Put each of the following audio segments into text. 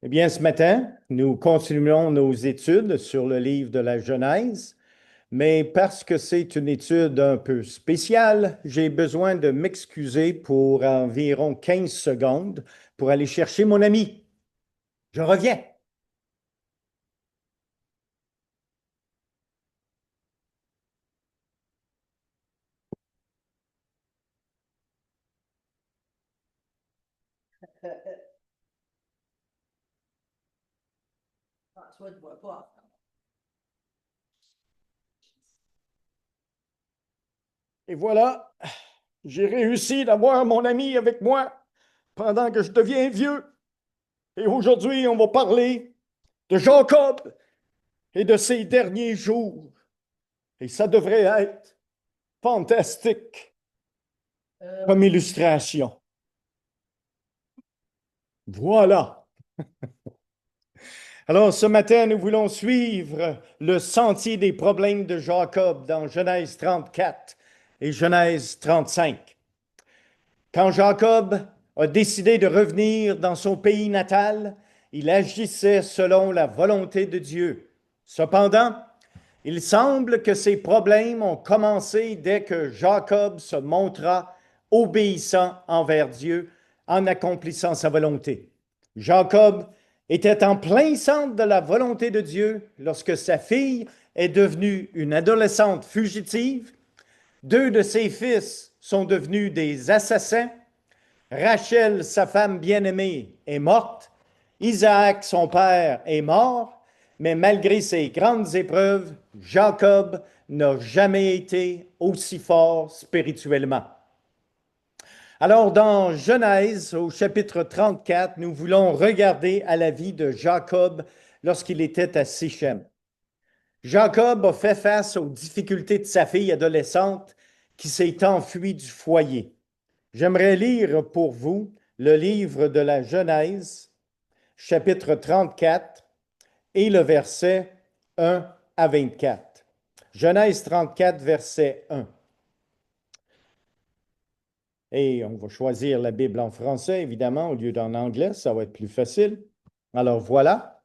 Eh bien, ce matin, nous continuons nos études sur le livre de la Genèse, mais parce que c'est une étude un peu spéciale, j'ai besoin de m'excuser pour environ 15 secondes pour aller chercher mon ami. Je reviens. Et voilà, j'ai réussi d'avoir mon ami avec moi pendant que je deviens vieux. Et aujourd'hui, on va parler de Jacob et de ses derniers jours. Et ça devrait être fantastique comme illustration. Voilà. Alors, ce matin, nous voulons suivre le sentier des problèmes de Jacob dans Genèse 34 et Genèse 35. Quand Jacob a décidé de revenir dans son pays natal, il agissait selon la volonté de Dieu. Cependant, il semble que ces problèmes ont commencé dès que Jacob se montra obéissant envers Dieu en accomplissant sa volonté. Jacob était en plein centre de la volonté de Dieu lorsque sa fille est devenue une adolescente fugitive. Deux de ses fils sont devenus des assassins. Rachel, sa femme bien-aimée, est morte. Isaac, son père, est mort. Mais malgré ces grandes épreuves, Jacob n'a jamais été aussi fort spirituellement. Alors, dans Genèse, au chapitre 34, nous voulons regarder à la vie de Jacob lorsqu'il était à Sichem. Jacob a fait face aux difficultés de sa fille adolescente qui s'est enfuie du foyer. J'aimerais lire pour vous le livre de la Genèse, chapitre 34, et le verset 1 à 24. Genèse 34, verset 1. Et on va choisir la Bible en français, évidemment, au lieu d'en anglais, ça va être plus facile. Alors voilà.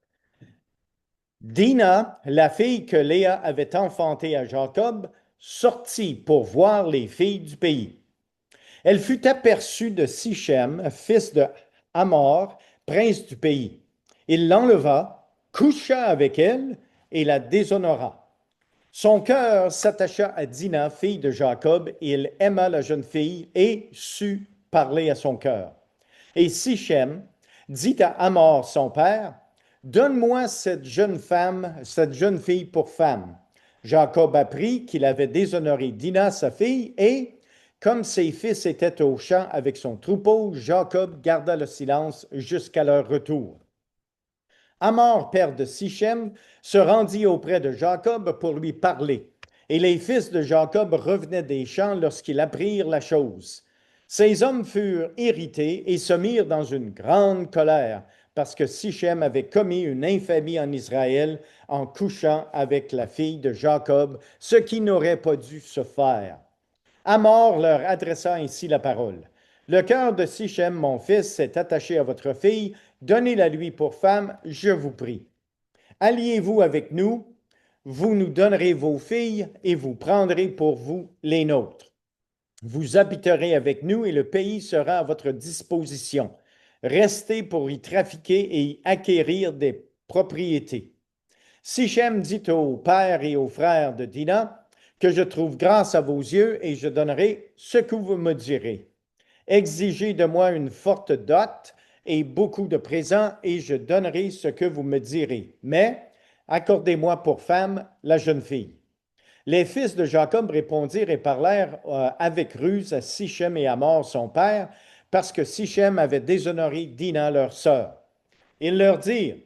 Dina, la fille que Léa avait enfantée à Jacob, sortit pour voir les filles du pays. Elle fut aperçue de Sichem, fils de Hamor, prince du pays. Il l'enleva, coucha avec elle et la déshonora. Son cœur s'attacha à Dina, fille de Jacob, et il aima la jeune fille et sut parler à son cœur. Et Sichem dit à Hamor, son père, donne-moi cette jeune femme, cette jeune fille pour femme. Jacob apprit qu'il avait déshonoré Dina, sa fille, et, comme ses fils étaient au champ avec son troupeau, Jacob garda le silence jusqu'à leur retour. Hamor, père de Sichem, se rendit auprès de Jacob pour lui parler. Et les fils de Jacob revenaient des champs lorsqu'ils apprirent la chose. Ces hommes furent irrités et se mirent dans une grande colère, parce que Sichem avait commis une infamie en Israël en couchant avec la fille de Jacob, ce qui n'aurait pas dû se faire. Hamor leur adressa ainsi la parole. Le cœur de Sichem, mon fils, s'est attaché à votre fille. Donnez-la lui pour femme, je vous prie. Alliez-vous avec nous, vous nous donnerez vos filles et vous prendrez pour vous les nôtres. Vous habiterez avec nous et le pays sera à votre disposition. Restez pour y trafiquer et y acquérir des propriétés. Sichem dit au père et aux frères de Dina que je trouve grâce à vos yeux et je donnerai ce que vous me direz. Exigez de moi une forte dot et beaucoup de présents et je donnerai ce que vous me direz. Mais accordez-moi pour femme la jeune fille. Les fils de Jacob répondirent et parlèrent avec ruse à Sichem et à Hamor son père, parce que Sichem avait déshonoré Dina leur sœur. Ils leur dirent,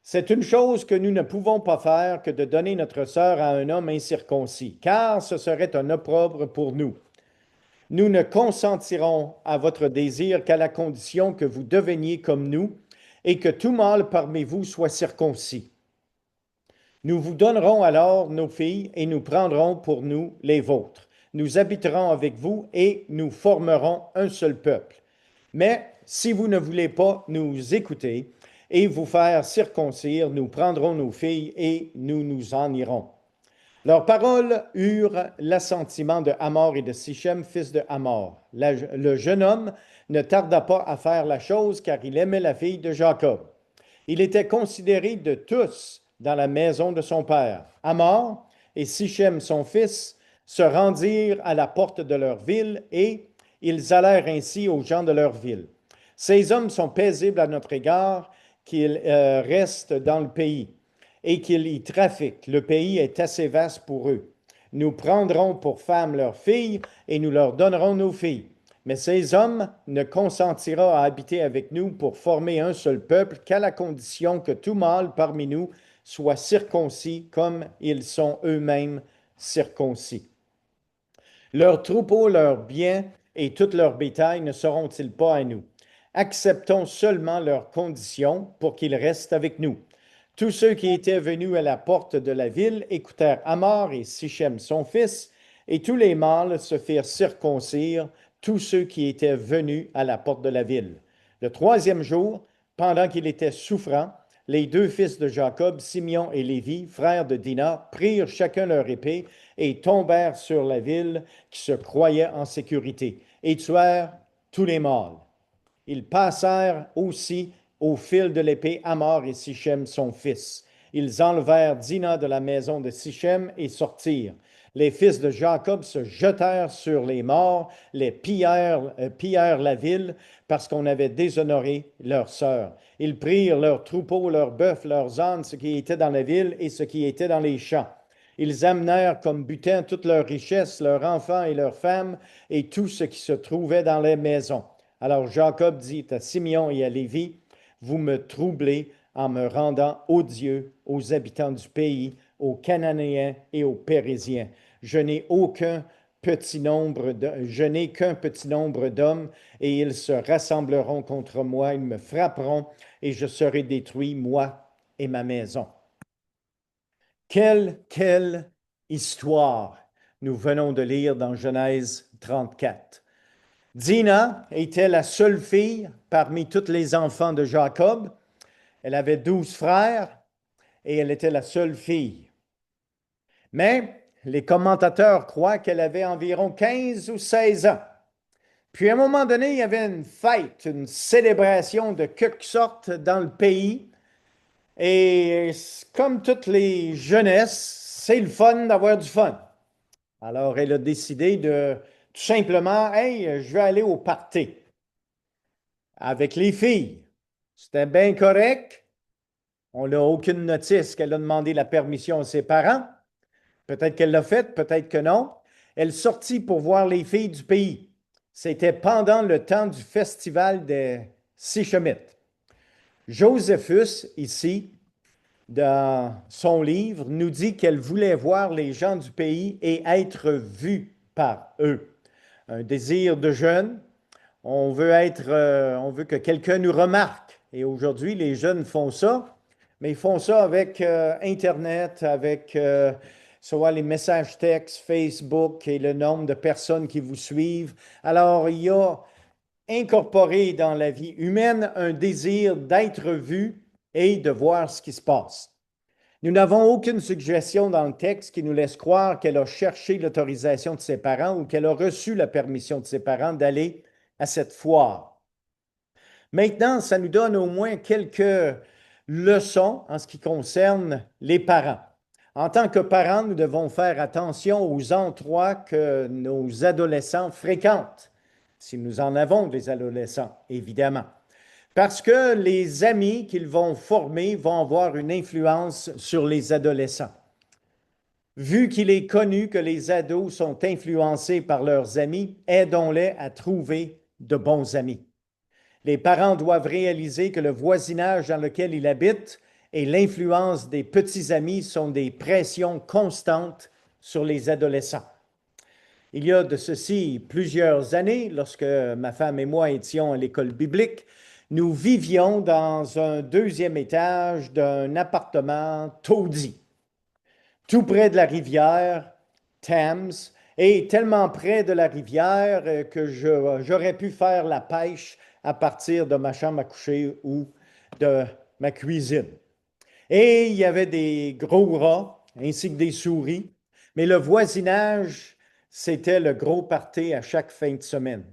c'est une chose que nous ne pouvons pas faire que de donner notre sœur à un homme incirconcis, car ce serait un opprobre pour nous. Nous ne consentirons à votre désir qu'à la condition que vous deveniez comme nous et que tout mâle parmi vous soit circoncis. Nous vous donnerons alors nos filles et nous prendrons pour nous les vôtres. Nous habiterons avec vous et nous formerons un seul peuple. Mais si vous ne voulez pas nous écouter et vous faire circoncire. Nous prendrons nos filles et nous nous en irons. Leurs paroles eurent l'assentiment de Hamor et de Sichem, fils de Hamor. Le jeune homme ne tarda pas à faire la chose, car il aimait la fille de Jacob. Il était considéré de tous dans la maison de son père. Hamor et Sichem, son fils, se rendirent à la porte de leur ville et ils allèrent ainsi aux gens de leur ville. Ces hommes sont paisibles à notre égard, qu'ils restent dans le pays et qu'ils y trafiquent. Le pays est assez vaste pour eux. Nous prendrons pour femmes leurs filles et nous leur donnerons nos filles. Mais ces hommes ne consentiront à habiter avec nous pour former un seul peuple qu'à la condition que tout mâle parmi nous soit circoncis comme ils sont eux-mêmes circoncis. Leurs troupeaux, leurs biens et tout leur bétail ne seront-ils pas à nous? Acceptons seulement leurs conditions pour qu'ils restent avec nous. Tous ceux qui étaient venus à la porte de la ville écoutèrent Hamor et Sichem son fils, et tous les mâles se firent circoncire, tous ceux qui étaient venus à la porte de la ville. Le troisième jour, pendant qu'il était souffrant, les deux fils de Jacob, Simeon et Lévi, frères de Dina, prirent chacun leur épée et tombèrent sur la ville qui se croyait en sécurité, et tuèrent tous les mâles. Ils passèrent aussi au fil de l'épée Hamor et Sichem son fils. Ils enlevèrent Dina de la maison de Sichem et sortirent. Les fils de Jacob se jetèrent sur les morts, les pillèrent la ville parce qu'on avait déshonoré leur sœur. Ils prirent leurs troupeaux, leurs bœufs, leurs ânes, ce qui était dans la ville et ce qui était dans les champs. Ils amenèrent comme butin toutes leurs richesses, leurs enfants et leurs femmes, et tout ce qui se trouvait dans les maisons. Alors Jacob dit à Simeon et à Lévi, vous me troublez en me rendant odieux aux habitants du pays, aux Cananéens et aux Pérésiens. Je n'ai qu'un petit nombre d'hommes, et ils se rassembleront contre moi, ils me frapperont, et je serai détruit, moi et ma maison. Quelle histoire nous venons de lire dans Genèse 34. Dina était la seule fille parmi tous les enfants de Jacob. Elle avait 12 frères et elle était la seule fille. Mais les commentateurs croient qu'elle avait environ 15 ou 16 ans. Puis à un moment donné, il y avait une fête, une célébration de quelque sorte dans le pays. Et comme toutes les jeunesses, c'est le fun d'avoir du fun. Alors elle a décidé de tout simplement, hey, je vais aller au party avec les filles. C'était bien correct. On n'a aucune notice qu'elle a demandé la permission à ses parents. Peut-être qu'elle l'a fait, peut-être que non. Elle sortit pour voir les filles du pays. C'était pendant le temps du festival des Sichemites. Joséphus, ici, dans son livre, nous dit qu'elle voulait voir les gens du pays et être vue par eux. Un désir de jeune, on veut que quelqu'un nous remarque. Et aujourd'hui, les jeunes font ça, mais ils font ça avec Internet, avec soit les messages textes, Facebook et le nombre de personnes qui vous suivent. Alors, il y a incorporé dans la vie humaine un désir d'être vu et de voir ce qui se passe. Nous n'avons aucune suggestion dans le texte qui nous laisse croire qu'elle a cherché l'autorisation de ses parents ou qu'elle a reçu la permission de ses parents d'aller à cette foire. Maintenant, ça nous donne au moins quelques leçons en ce qui concerne les parents. En tant que parents, nous devons faire attention aux endroits que nos adolescents fréquentent, si nous en avons des adolescents, évidemment. Parce que les amis qu'ils vont former vont avoir une influence sur les adolescents. Vu qu'il est connu que les ados sont influencés par leurs amis, aidons-les à trouver de bons amis. Les parents doivent réaliser que le voisinage dans lequel ils habitent et l'influence des petits amis sont des pressions constantes sur les adolescents. Il y a de ceci plusieurs années, lorsque ma femme et moi étions à l'école biblique, nous vivions dans un deuxième étage d'un appartement taudis, tout près de la rivière Thames, et tellement près de la rivière que j'aurais pu faire la pêche à partir de ma chambre à coucher ou de ma cuisine. Et il y avait des gros rats ainsi que des souris, mais le voisinage, c'était le gros party à chaque fin de semaine.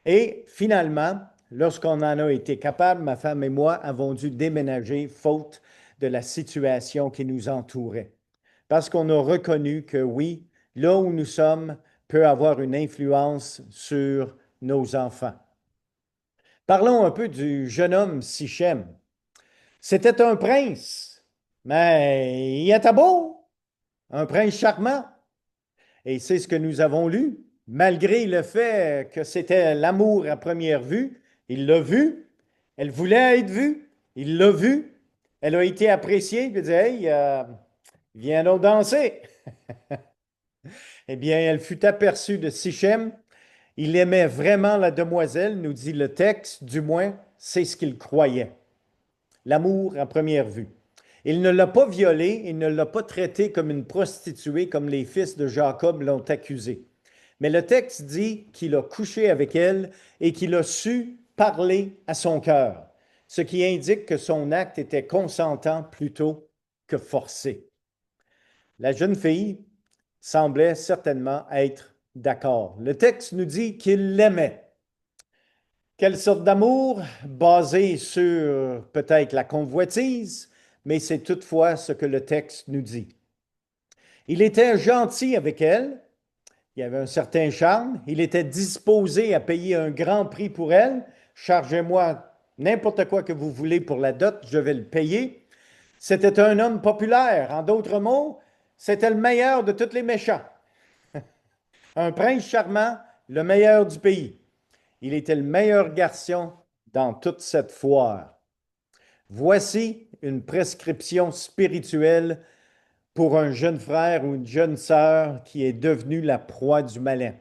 Et finalement, lorsqu'on en a été capable, ma femme et moi avons dû déménager faute de la situation qui nous entourait. Parce qu'on a reconnu que oui, là où nous sommes peut avoir une influence sur nos enfants. Parlons un peu du jeune homme Sichem. C'était un prince, mais il était beau, un prince charmant. Et c'est ce que nous avons lu. Malgré le fait que c'était l'amour à première vue, il l'a vu, elle voulait être vue, il l'a vue, elle a été appréciée, il a dit, hey, viens donc danser. Eh bien, elle fut aperçue de Sichem. Il aimait vraiment la demoiselle, nous dit le texte, du moins, c'est ce qu'il croyait. L'amour à première vue. Il ne l'a pas violée, il ne l'a pas traitée comme une prostituée comme les fils de Jacob l'ont accusé. Mais le texte dit qu'il a couché avec elle et qu'il a su parler à son cœur, ce qui indique que son acte était consentant plutôt que forcé. La jeune fille semblait certainement être d'accord. Le texte nous dit qu'il l'aimait. Quelle sorte d'amour? Basé sur peut-être la convoitise, mais c'est toutefois ce que le texte nous dit. Il était gentil avec elle, il avait un certain charme, il était disposé à payer un grand prix pour elle. Chargez-moi n'importe quoi que vous voulez pour la dot, je vais le payer. C'était un homme populaire. En d'autres mots, c'était le meilleur de tous les méchants. Un prince charmant, le meilleur du pays. Il était le meilleur garçon dans toute cette foire. Voici une prescription spirituelle pour un jeune frère ou une jeune sœur qui est devenu la proie du malin.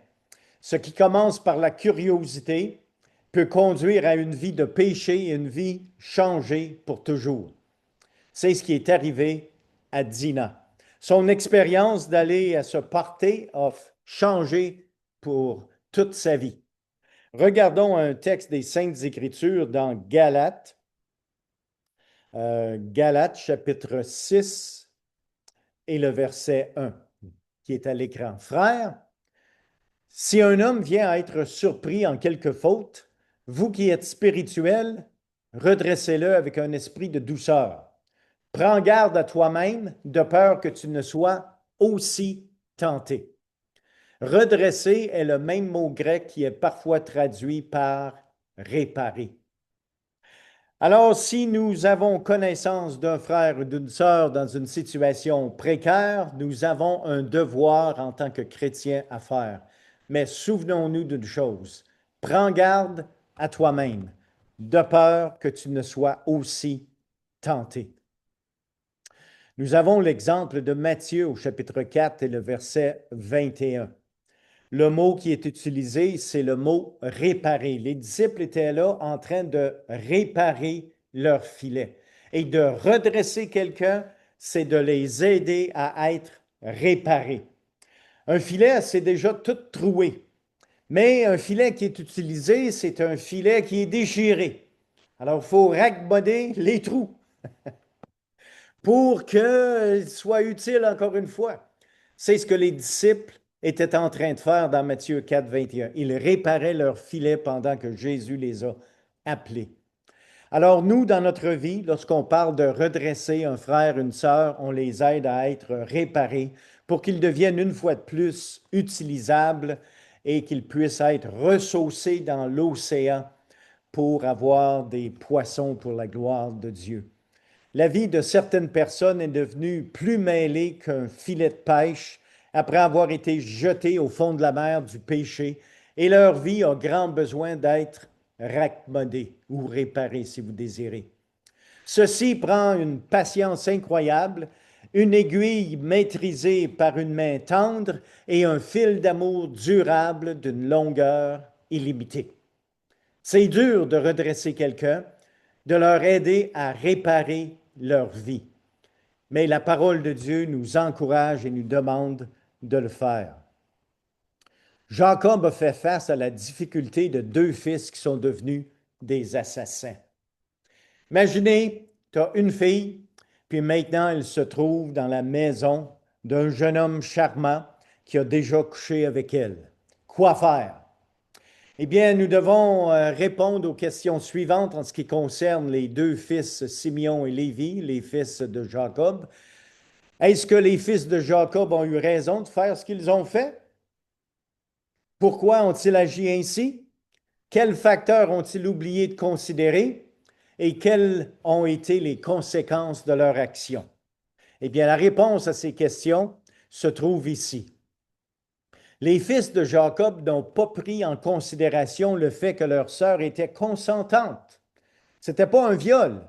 Ce qui commence par la curiosité peut conduire à une vie de péché et une vie changée pour toujours. C'est ce qui est arrivé à Dina. Son expérience d'aller à ce party a changé pour toute sa vie. Regardons un texte des Saintes Écritures dans Galates, Galates chapitre 6 et le verset 1 qui est à l'écran. Frères, si un homme vient à être surpris en quelque faute, vous qui êtes spirituels, redressez-le avec un esprit de douceur. Prends garde à toi-même, de peur que tu ne sois aussi tenté. Redresser est le même mot grec qui est parfois traduit par réparer. Alors, si nous avons connaissance d'un frère ou d'une sœur dans une situation précaire, nous avons un devoir en tant que chrétiens à faire. Mais souvenons-nous d'une chose, prends garde à toi-même, de peur que tu ne sois aussi tenté. Nous avons l'exemple de Matthieu au chapitre 4 et le verset 21. Le mot qui est utilisé, c'est le mot réparer. Les disciples étaient là en train de réparer leur filet. Et de redresser quelqu'un, c'est de les aider à être réparés. Un filet, c'est déjà tout troué. Mais un filet qui est utilisé, c'est un filet qui est déchiré. Alors, il faut raccommoder les trous pour qu'il soit utile encore une fois. C'est ce que les disciples étaient en train de faire dans Matthieu 4, 21. Ils réparaient leur filet pendant que Jésus les a appelés. Alors nous, dans notre vie, lorsqu'on parle de redresser un frère, une sœur, on les aide à être réparés pour qu'ils deviennent une fois de plus utilisables et qu'ils puissent être ressaucés dans l'océan pour avoir des poissons pour la gloire de Dieu. La vie de certaines personnes est devenue plus mêlée qu'un filet de pêche après avoir été jetées au fond de la mer du péché et leur vie a grand besoin d'être raccommodée ou réparée si vous désirez. Ceci prend une patience incroyable, une aiguille maîtrisée par une main tendre et un fil d'amour durable d'une longueur illimitée. C'est dur de redresser quelqu'un, de leur aider à réparer leur vie. Mais la parole de Dieu nous encourage et nous demande de le faire. Jacob a fait face à la difficulté de deux fils qui sont devenus des assassins. Imaginez, tu as une fille, puis maintenant elle se trouve dans la maison d'un jeune homme charmant qui a déjà couché avec elle. Quoi faire? Eh bien, nous devons répondre aux questions suivantes en ce qui concerne les deux fils Simeon et Lévi, les fils de Jacob. Est-ce que les fils de Jacob ont eu raison de faire ce qu'ils ont fait? Pourquoi ont-ils agi ainsi? Quels facteurs ont-ils oublié de considérer? Et quelles ont été les conséquences de leur action? Eh bien, la réponse à ces questions se trouve ici. Les fils de Jacob n'ont pas pris en considération le fait que leur sœur était consentante. Ce n'était pas un viol.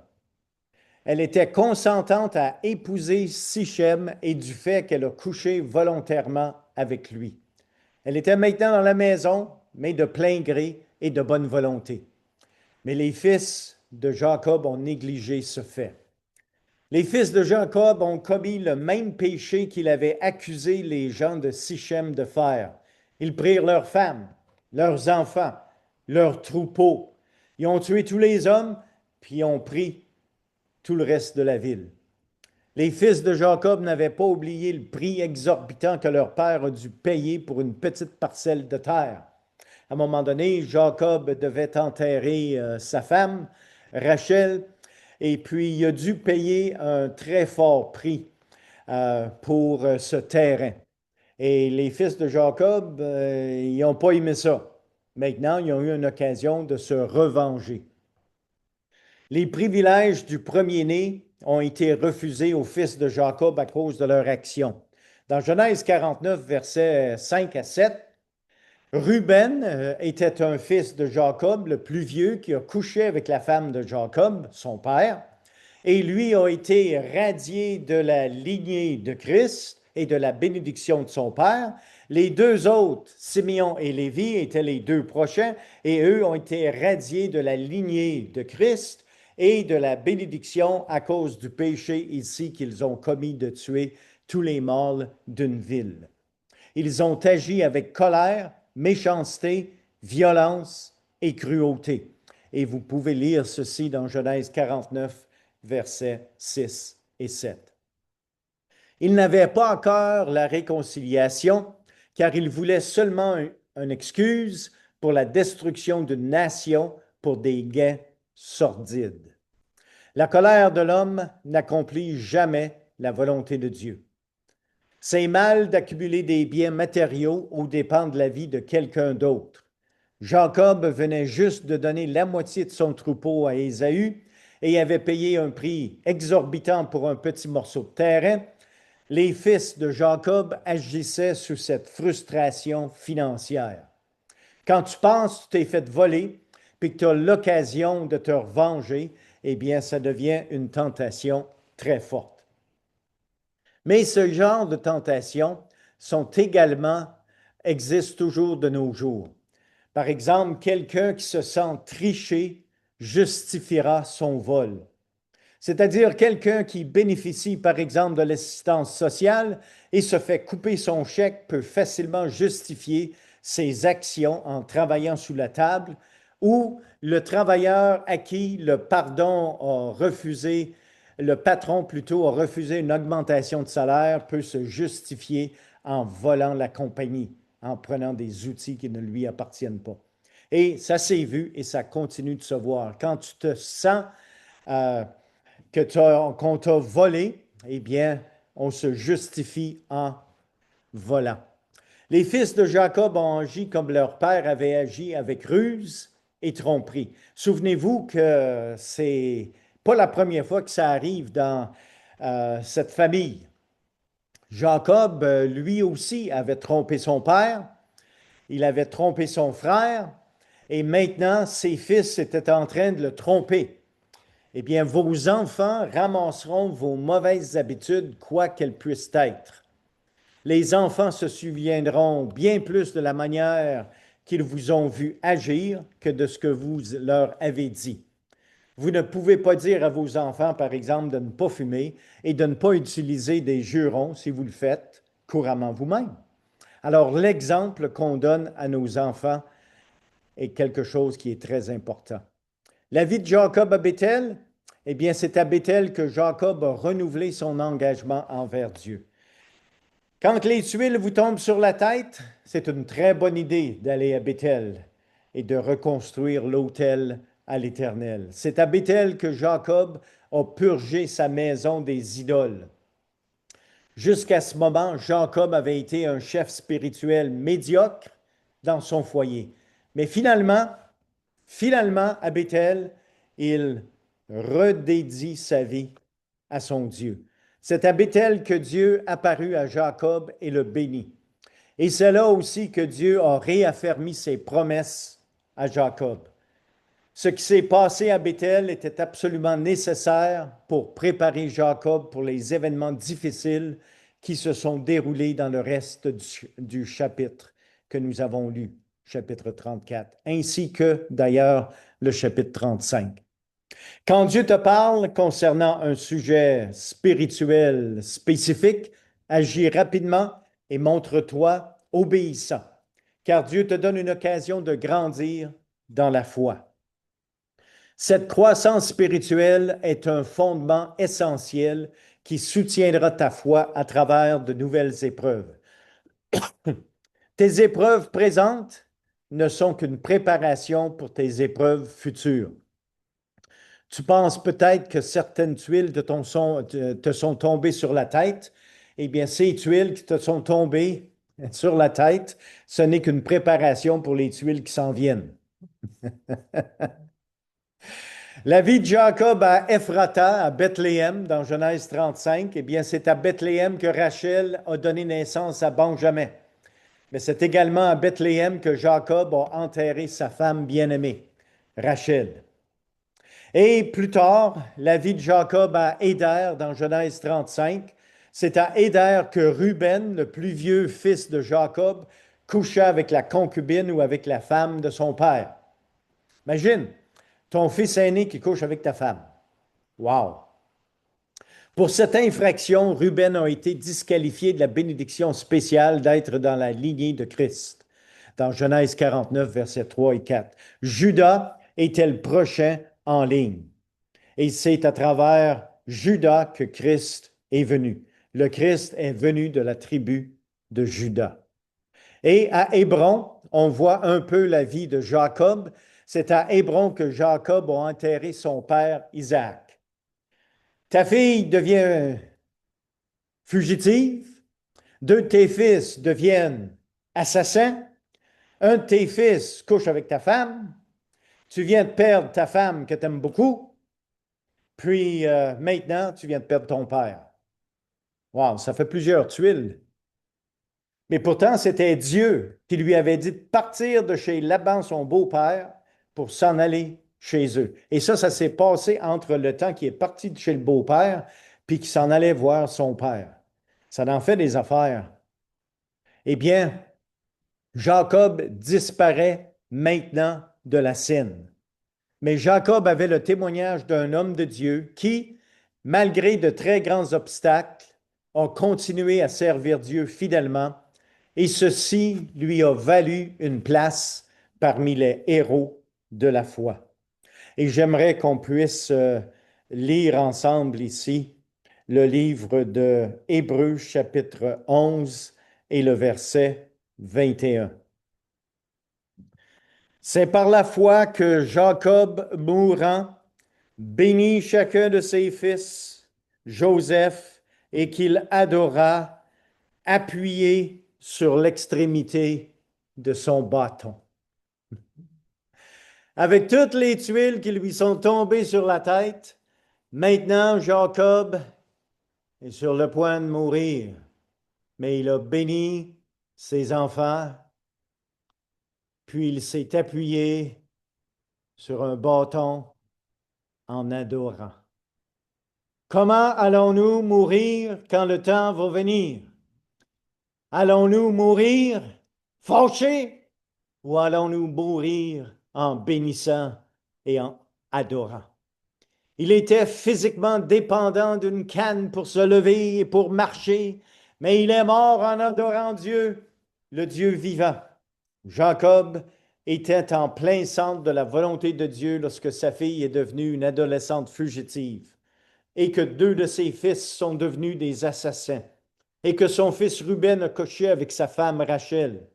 Elle était consentante à épouser Sichem et du fait qu'elle a couché volontairement avec lui. Elle était maintenant dans la maison, mais de plein gré et de bonne volonté. Mais les fils de Jacob ont négligé ce fait. Les fils de Jacob ont commis le même péché qu'il avait accusé les gens de Sichem de faire. Ils prirent leurs femmes, leurs enfants, leurs troupeaux. Ils ont tué tous les hommes, puis ont pris tout le reste de la ville. Les fils de Jacob n'avaient pas oublié le prix exorbitant que leur père a dû payer pour une petite parcelle de terre. À un moment donné, Jacob devait enterrer sa femme, Rachel, et puis il a dû payer un très fort prix pour ce terrain. Et les fils de Jacob, ils n'ont pas aimé ça. Maintenant, ils ont eu une occasion de se revenger. Les privilèges du premier-né ont été refusés aux fils de Jacob à cause de leur action. Dans Genèse 49, versets 5 à 7, Ruben était un fils de Jacob, le plus vieux, qui a couché avec la femme de Jacob, son père, et lui a été radié de la lignée de Christ et de la bénédiction de son père. Les deux autres, Simeon et Lévi, étaient les deux prochains, et eux ont été radiés de la lignée de Christ et de la bénédiction à cause du péché ici qu'ils ont commis de tuer tous les mâles d'une ville. Ils ont agi avec colère, méchanceté, violence et cruauté. Et vous pouvez lire ceci dans Genèse 49, versets 6 et 7. Ils n'avaient pas encore la réconciliation, car ils voulaient seulement une excuse pour la destruction d'une nation pour des gains sordides. La colère de l'homme n'accomplit jamais la volonté de Dieu. C'est mal d'accumuler des biens matériaux aux dépens de la vie de quelqu'un d'autre. Jacob venait juste de donner la moitié de son troupeau à Ésaü et avait payé un prix exorbitant pour un petit morceau de terrain. Les fils de Jacob agissaient sous cette frustration financière. Quand tu penses que tu t'es fait voler puis que tu as l'occasion de te revenger, eh bien, ça devient une tentation très forte. Mais ce genre de tentations existent toujours de nos jours. Par exemple, quelqu'un qui se sent tricher justifiera son vol. C'est-à-dire quelqu'un qui bénéficie, par exemple, de l'assistance sociale et se fait couper son chèque peut facilement justifier ses actions en travaillant sous la table, ou le travailleur à qui le patron plutôt a refusé une augmentation de salaire peut se justifier en volant la compagnie, en prenant des outils qui ne lui appartiennent pas. Et ça s'est vu et ça continue de se voir. Quand tu te sens qu'on t'a volé, eh bien, on se justifie en volant. Les fils de Jacob ont agi comme leur père avait agi, avec ruse et tromperie. Souvenez-vous que c'est pas la première fois que ça arrive dans cette famille. Jacob, lui aussi, avait trompé son père, il avait trompé son frère, et maintenant ses fils étaient en train de le tromper. Eh bien, vos enfants ramasseront vos mauvaises habitudes, quoi qu'elles puissent être. Les enfants se souviendront bien plus de la manière qu'ils vous ont vu agir que de ce que vous leur avez dit. Vous ne pouvez pas dire à vos enfants, par exemple, de ne pas fumer et de ne pas utiliser des jurons si vous le faites couramment vous-même. Alors, l'exemple qu'on donne à nos enfants est quelque chose qui est très important. La vie de Jacob à Bethel, Eh bien, c'est à Béthel que Jacob a renouvelé son engagement envers Dieu. Quand les tuiles vous tombent sur la tête, c'est une très bonne idée d'aller à Béthel et de reconstruire l'autel à l'Éternel. C'est à Béthel que Jacob a purgé sa maison des idoles. Jusqu'à ce moment, Jacob avait été un chef spirituel médiocre dans son foyer. Mais finalement, à Béthel, il redédie sa vie à son Dieu. C'est à Béthel que Dieu apparut à Jacob et le bénit. Et c'est là aussi que Dieu a réaffermi ses promesses à Jacob. Ce qui s'est passé à Béthel était absolument nécessaire pour préparer Jacob pour les événements difficiles qui se sont déroulés dans le reste du chapitre que nous avons lu, chapitre 34, ainsi que d'ailleurs le chapitre 35. Quand Dieu te parle concernant un sujet spirituel spécifique, agis rapidement et montre-toi obéissant, car Dieu te donne une occasion de grandir dans la foi. Cette croissance spirituelle est un fondement essentiel qui soutiendra ta foi à travers de nouvelles épreuves. Tes épreuves présentes ne sont qu'une préparation pour tes épreuves futures. Tu penses peut-être que certaines tuiles te sont tombées sur la tête. Eh bien, ces tuiles qui te sont tombées sur la tête, ce n'est qu'une préparation pour les tuiles qui s'en viennent. La vie de Jacob à Ephrata, à Bethléem, dans Genèse 35, eh bien, c'est à Bethléem que Rachel a donné naissance à Benjamin. Mais c'est également à Bethléem que Jacob a enterré sa femme bien-aimée, Rachel. Et plus tard, la vie de Jacob à Éder, dans Genèse 35, c'est à Éder que Ruben, le plus vieux fils de Jacob, coucha avec la concubine ou avec la femme de son père. Imagine, ton fils aîné qui couche avec ta femme. Wow! Pour cette infraction, Ruben a été disqualifié de la bénédiction spéciale d'être dans la lignée de Christ, dans Genèse 49, versets 3 et 4. Judas était le prochain en ligne. Et c'est à travers Judas que Christ est venu. Le Christ est venu de la tribu de Judas. Et à Hébron, on voit un peu la vie de Jacob. C'est à Hébron que Jacob a enterré son père Isaac. Ta fille devient fugitive, deux de tes fils deviennent assassins, un de tes fils couche avec ta femme, tu viens de perdre ta femme que tu aimes beaucoup, puis maintenant, tu viens de perdre ton père. Wow, ça fait plusieurs tuiles. Mais pourtant, c'était Dieu qui lui avait dit de partir de chez Laban, son beau-père, pour s'en aller chez eux. Et ça s'est passé entre le temps qu'il est parti de chez le beau-père, puis qu'il s'en allait voir son père. Ça en fait des affaires. Eh bien, Jacob disparaît maintenant de la scène. Mais Jacob avait le témoignage d'un homme de Dieu qui, malgré de très grands obstacles, a continué à servir Dieu fidèlement et ceci lui a valu une place parmi les héros de la foi. Et j'aimerais qu'on puisse lire ensemble ici le livre de Hébreux chapitre 11 et le verset 21. C'est par la foi que Jacob, mourant, bénit chacun de ses fils, Joseph, et qu'il adora, appuyé sur l'extrémité de son bâton. Avec toutes les tuiles qui lui sont tombées sur la tête, maintenant Jacob est sur le point de mourir, mais il a béni ses enfants, puis il s'est appuyé sur un bâton en adorant. Comment allons-nous mourir quand le temps va venir? Allons-nous mourir fâchés ou allons-nous mourir en bénissant et en adorant? Il était physiquement dépendant d'une canne pour se lever et pour marcher, mais il est mort en adorant Dieu, le Dieu vivant. Jacob était en plein centre de la volonté de Dieu lorsque sa fille est devenue une adolescente fugitive et que deux de ses fils sont devenus des assassins et que son fils Ruben a couché avec sa femme Rachel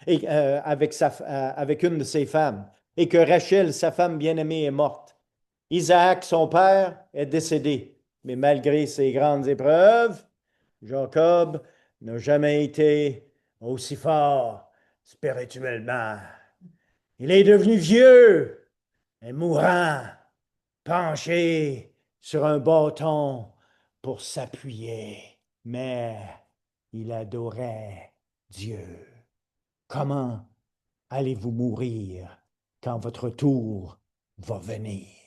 et avec une de ses femmes et que Rachel, sa femme bien-aimée, est morte. Isaac, son père, est décédé, mais malgré ses grandes épreuves, Jacob n'a jamais été aussi fort spirituellement. Il est devenu vieux et mourant, penché sur un bâton pour s'appuyer, mais il adorait Dieu. Comment allez-vous mourir quand votre tour va venir?